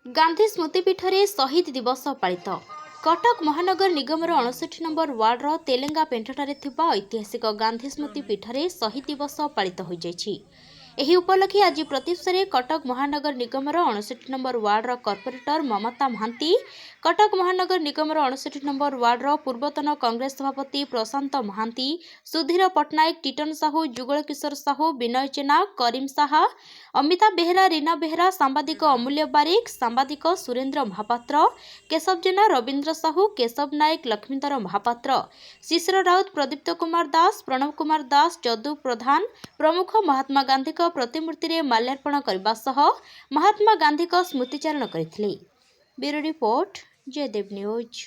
गांधी स्मृतिपीठ में शहीद दिवस पालित। कटक महानगर निगम 59 नंबर वार्डर तेलेंगा पेंठठारे थिबा ऐतिहासिक गांधी स्मृतिपीठ में शहीद दिवस पालित हो जाइछि। एही उपलक्षे आज प्रत्युषे कटक महानगर निगम 59 नंबर वार्डर कॉर्पोरेटर ममता महांती, कटक महानगर निगम 59 नंबर वार्डर पूर्वतन कांग्रेस सभापति प्रशांत महांती, सुधीर पट्टनायक, टीटन साहू, जुगल किशोर साहू, विनय जेना, करीम साहा, अमिता बेहरा, रीना बेहरा, सांबादिक अमूल्य बारिक, सांबादिक सुरेंद्र महापात्र, केशव जेना, रवींद्र साहू, केशव नायक, लक्ष्मीधर महापात्र, शिशिर राउत, प्रदीप्त कुमार दास, प्रणव कुमार दास, जदू प्रधान प्रमुख महात्मा गांधी प्रतिमूर्ति रे माल्यार्पण करने सह महात्मा गांधी स्मृतिचारण करथिले। Bureau report, Jaydev news.